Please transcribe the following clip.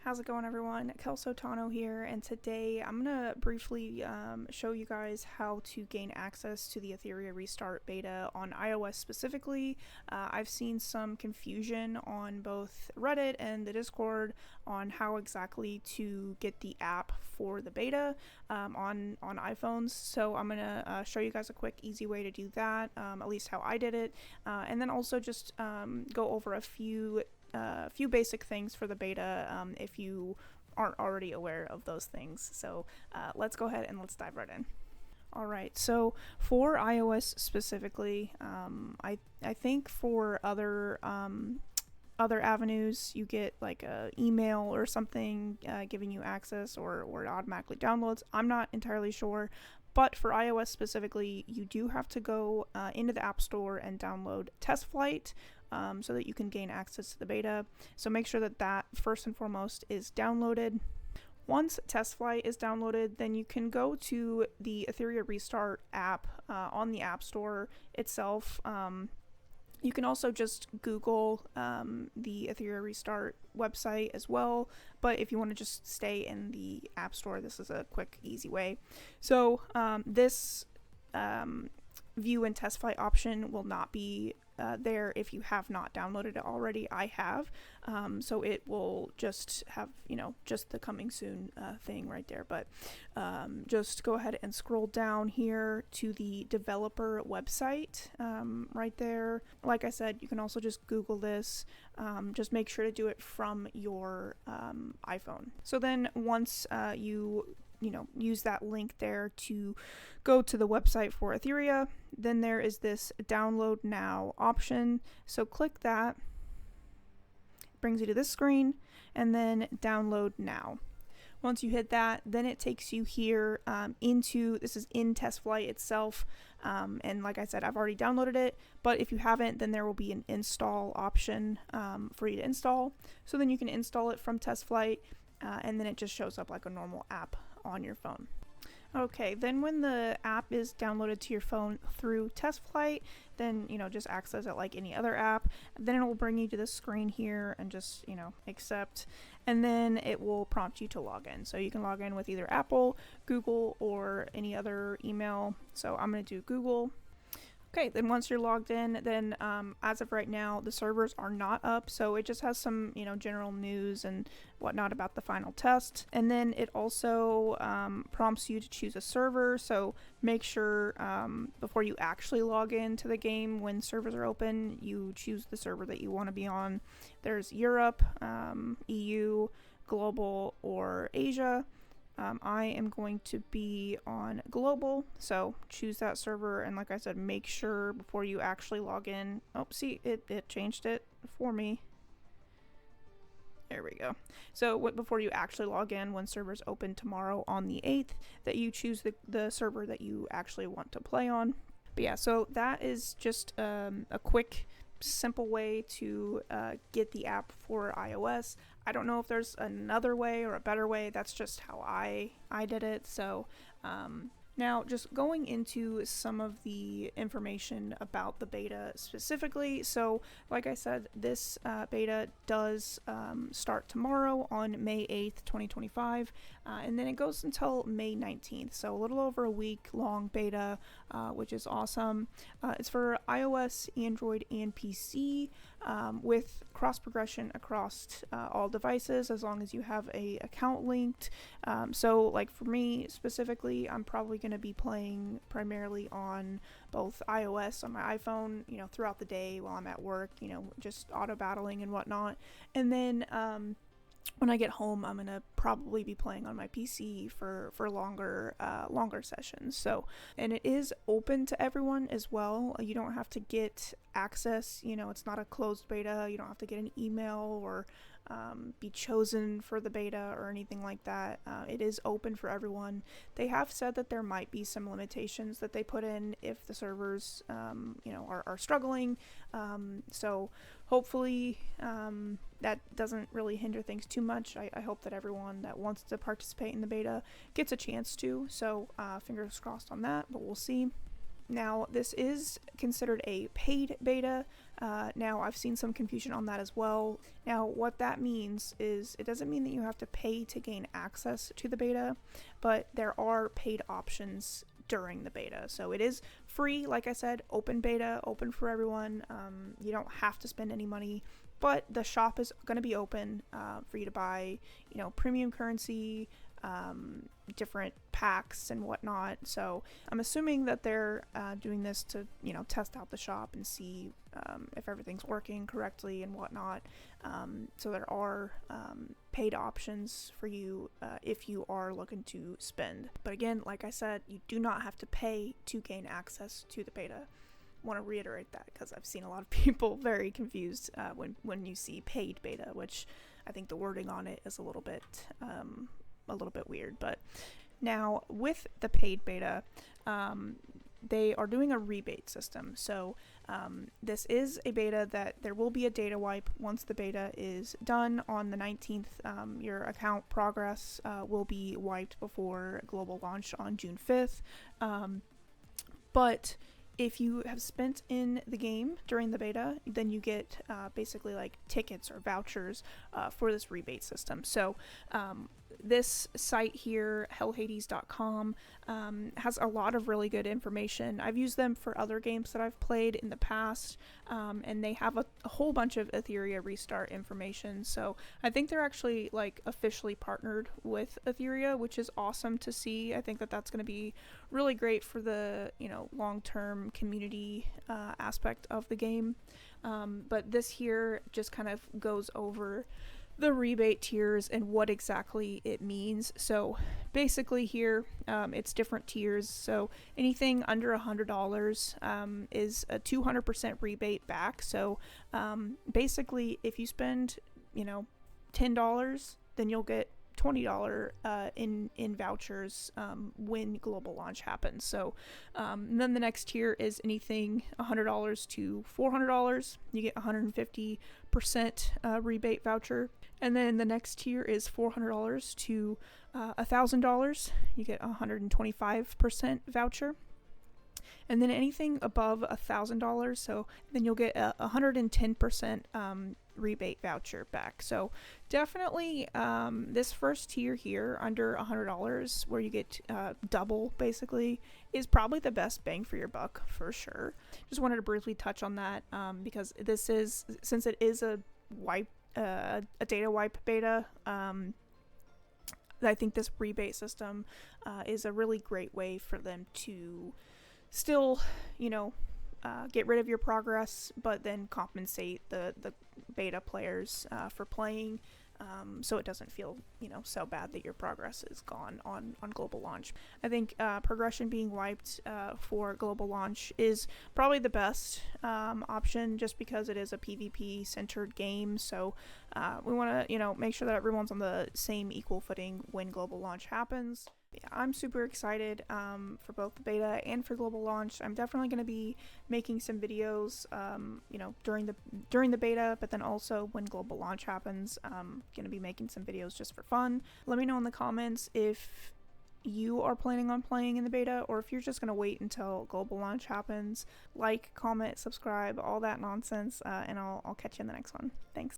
How's it going, everyone? Kelso Tano here, and today I'm going to briefly show you guys how to gain access to the Etheria Restart beta on iOS specifically. I've seen some confusion on both Reddit and the Discord on how exactly to get the app for the beta on iPhones, so I'm going to show you guys a quick, easy way to do that, at least how I did it, and then also just go over a few basic things for the beta if you aren't already aware of those things. So let's go ahead and let's dive right in. Alright, so for iOS specifically, I think for other avenues you get like a email or something giving you access, or it automatically downloads. I'm not entirely sure. But for iOS specifically, you do have to go into the App Store and download Test Flight so that you can gain access to the beta. So make sure that first and foremost is downloaded. Once Test Flight is downloaded, then you can go to the Etheria Restart app on the App Store itself. You can also just Google the Etheria Restart website as well, but if you want to just stay in the App Store, this is a quick, easy way. So this view and test flight option will not be there if you have not downloaded it already. I have, so it will just have, just the coming soon thing right there. But just go ahead and scroll down here to the developer website right there. Like I said, you can also just Google this. Just make sure to do it from your iPhone. So then once you use that link there to go to the website for Etheria, then there is this download now option. So click that, brings you to this screen, and then download now. Once you hit that, then it takes you here into, this is in Test Flight itself, and like I said, I've already downloaded it, but if you haven't, then there will be an install option for you to install. So then you can install it from Test Flight, and then it just shows up like a normal app on your phone. Okay, then when the app is downloaded to your phone through Test Flight, then just access it like any other app. Then it will bring you to this screen here and just accept, and then it will prompt you to log in. So you can log in with either Apple, Google, or any other email. So I'm going to do Google. Okay, then once you're logged in, then as of right now, the servers are not up, so it just has some, general news and whatnot about the final test. And then it also prompts you to choose a server, so make sure before you actually log into the game, when servers are open, you choose the server that you want to be on. There's Europe, EU, Global, or Asia. I am going to be on Global, so choose that server, and like I said, make sure before you actually log in. Oh, see, it changed it for me. There we go. So before you actually log in, when servers open tomorrow on the 8th, that you choose the server that you actually want to play on. But yeah, so that is just a quick, simple way to get the app for iOS. I don't know if there's another way or a better way. That's just how I did it. So now just going into some of the information about the beta specifically. So like I said, this beta does start tomorrow on May 8th, 2025, and then it goes until May 19th. So a little over a week long beta, which is awesome. It's for iOS, Android, and PC, with cross progression across all devices as long as you have a account linked. So like for me specifically, I'm probably going to be playing primarily on both iOS on my iPhone, throughout the day while I'm at work, just auto battling and whatnot. And then when I get home, I'm gonna probably be playing on my PC for longer sessions. So, and it is open to everyone as well. You don't have to get access. It's not a closed beta. You don't have to get an email or be chosen for the beta or anything like that. It is open for everyone. They have said that there might be some limitations that they put in if the servers, are struggling. So hopefully that doesn't really hinder things too much. I hope that everyone that wants to participate in the beta gets a chance to. So fingers crossed on that, but we'll see. Now, this is considered a paid beta, Now, I've seen some confusion on that as well. Now, what that means is it doesn't mean that you have to pay to gain access to the beta, but there are paid options during the beta. So it is free, like I said, open beta, open for everyone. You don't have to spend any money, but the shop is going to be open for you to buy, premium currency, different packs and whatnot. So I'm assuming that they're doing this to test out the shop and see if everything's working correctly and whatnot. So there are paid options for you if you are looking to spend. But again, like I said, you do not have to pay to gain access to the beta. I want to reiterate that because I've seen a lot of people very confused when you see paid beta, which I think the wording on it is a little bit weird. But now with the paid beta, they are doing a rebate system. So this is a beta that there will be a data wipe once the beta is done on the 19th. Your account progress will be wiped before global launch on June 5th. But if you have spent in the game during the beta, then you get basically like tickets or vouchers for this rebate system. So this site here, hellhades.com, has a lot of really good information. I've used them for other games that I've played in the past, and they have a whole bunch of Etheria Restart information. So I think they're actually like officially partnered with Etheria, which is awesome to see. I think that that's going to be really great for the long-term community aspect of the game. But this here just kind of goes over the rebate tiers and what exactly it means. So basically here it's different tiers. So anything under $100 is a 200% rebate back. So basically if you spend $10, then you'll get $20 in vouchers when global launch happens. So and then the next tier is anything $100 to $400. You get 150% rebate voucher. And then the next tier is $400 to $1,000. You get 125% voucher. And then anything above $1,000, so then you'll get a 110% rebate voucher back. So definitely this first tier here under $100, where you get double basically, is probably the best bang for your buck for sure. Just wanted to briefly touch on that because this is, since it is a data wipe beta, I think this rebate system is a really great way for them to still, get rid of your progress, but then compensate the beta players for playing, so it doesn't feel, so bad that your progress is gone on global launch. I think progression being wiped for global launch is probably the best option, just because it is a PvP centered game. So we want to, make sure that everyone's on the same equal footing when global launch happens. Yeah, I'm super excited for both the beta and for global launch. I'm definitely going to be making some videos, during the beta, but then also when global launch happens, I'm going to be making some videos just for fun. Let me know in the comments if you are planning on playing in the beta, or if you're just going to wait until global launch happens. Like, comment, subscribe, all that nonsense, and I'll catch you in the next one. Thanks.